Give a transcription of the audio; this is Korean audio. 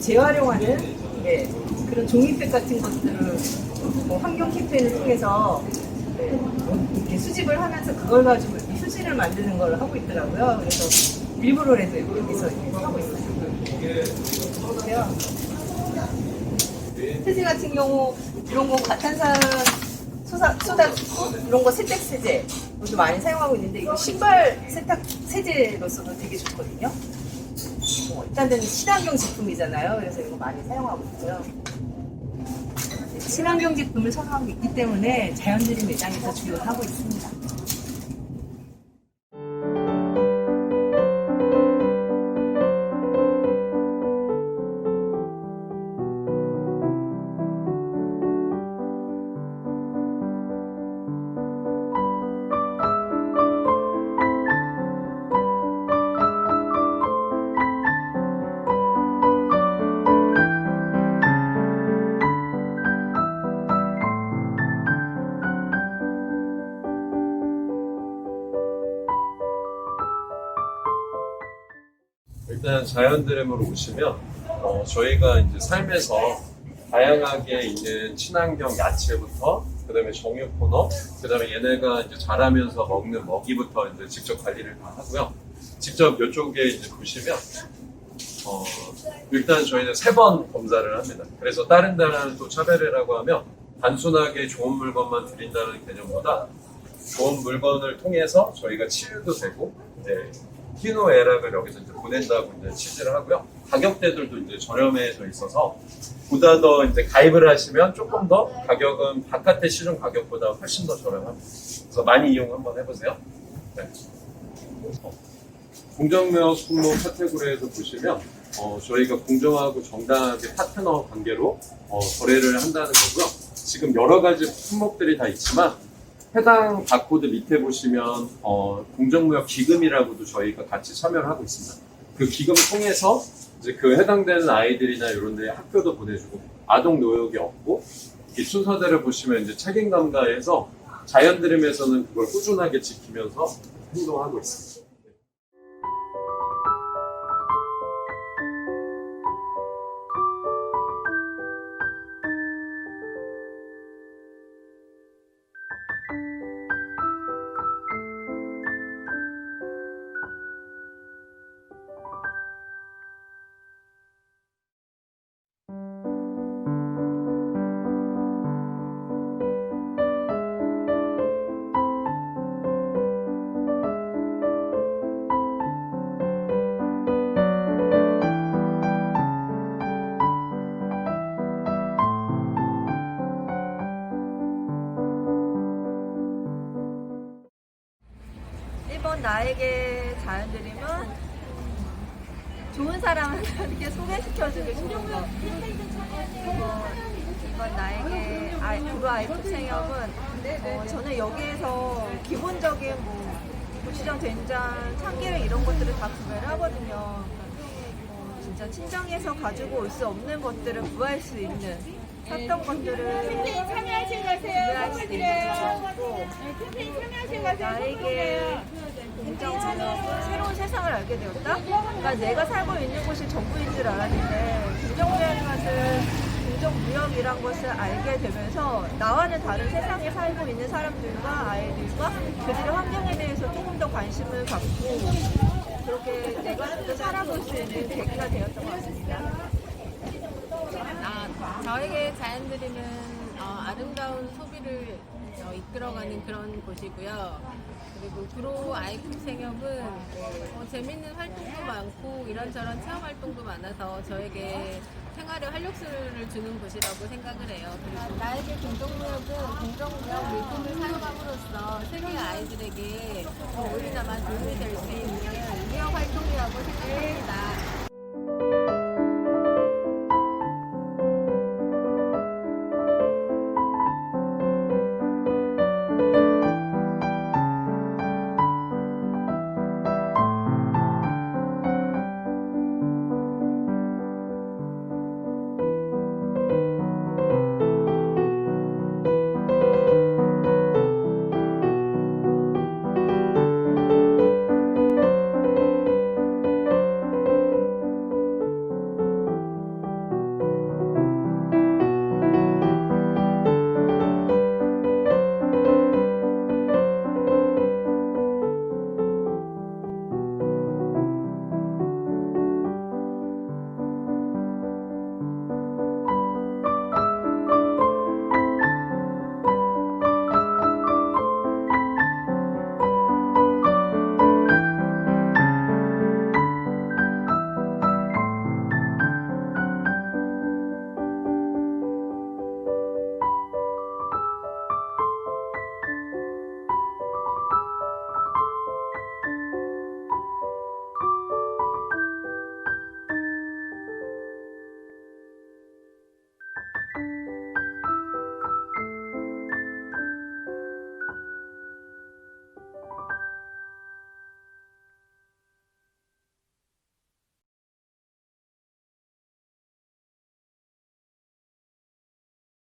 재활용하는 그런 종이팩 같은 것들을 환경 캠페인을 통해서 이렇게 수집을 하면서 그걸 가지고 이렇게 휴지를 만드는 걸 하고 있더라고요. 그래서 일부러라도 여기서 이렇게 하고 있어요. 보세요. 세제 같은 경우 이런 거 과탄산 소다 이런 거 세탁 세제 이것도 많이 사용하고 있는데 이거 신발 세탁 세제로서도 되게 좋거든요. 일단은 친환경 제품이잖아요. 그래서 이거 많이 사용하고 있고요. 친환경 제품을 선호하고 있기 때문에 자연드림 매장에서 주요를 하고 있습니다. 일단 자연드림으로 오시면 저희가 이제 삶에서 다양하게 있는 친환경 야채부터 그다음에 정육 코너, 그다음에 얘네가 이제 자라면서 먹는 먹이부터 이제 직접 관리를 다 하고요. 직접 이쪽에 이제 보시면 일단 저희는 3번 검사를 합니다. 그래서 다른 데랑 또 차별이라고 하면 단순하게 좋은 물건만 드린다는 개념보다 좋은 물건을 통해서 저희가 치유도 되고 이제 희노애락을 여기서 이제 보낸다고 이제 취지를 하고요. 가격대들도 이제 저렴해져 있어서 보다 더 이제 가입을 하시면 조금 더 가격은 바깥의 시중 가격보다 훨씬 더 저렴합니다. 그래서 많이 이용 한번 해보세요. 네. 공정무역 품목 카테고리에서 보시면 저희가 공정하고 정당하게 파트너 관계로 거래를 한다는 거고요. 지금 여러 가지 품목들이 다 있지만 해당 바코드 밑에 보시면 공정무역 기금이라고도 저희가 같이 참여를 하고 있습니다. 그 기금을 통해서 이제 그 해당되는 아이들이나 이런 데 학교도 보내주고 아동 노역이 없고 이 순서대로 보시면 이제 책임감가에서 자연드림에서는 그걸 꾸준하게 지키면서 행동하고 있습니다. 나에게 자연드림은 좋은 사람한테 소개시켜주고 싶은 거. 이번 나에게 구로 아이프 체험은 저는 여기에서 기본적인 고추장, 된장, 참기름 이런 것들을 다 구매를 하거든요. 진짜 친정에서 가지고 올 수 없는 것들을 구할 수 있는 샀던 것들을 캠페인 참여하신 거세요. 구매할 수 있고 캠페인 참여하신 거세요. 나에게 굉장히 새로운 세상을 알게 되었다? 그러니까 내가 살고 있는 곳이 전부인 줄 알았는데 공정무역이란 것을 알게 되면서 나와는 다른 세상에 살고 있는 사람들과 아이들과 그들의 환경에 대해서 조금 더 관심을 갖고 그렇게 내가 좀 더 살아볼 수 있는 계기가 되었던 것 같습니다. 저에게 자연드림은 아름다운 소비를 이끌어가는 그런 곳이고요. 그리고 구로 아이프 생협은 재밌는 활동도 많고 이런저런 체험 활동도 많아서 저에게 생활의 활력소를 주는 곳이라고 생각을 해요. 그리고 나에게 공정무역은 공정무역 물품을 사용함으로써 세계 아이들에게 조금이나마 도움이 될 수 있는 무역 활동이라고 생각합니다.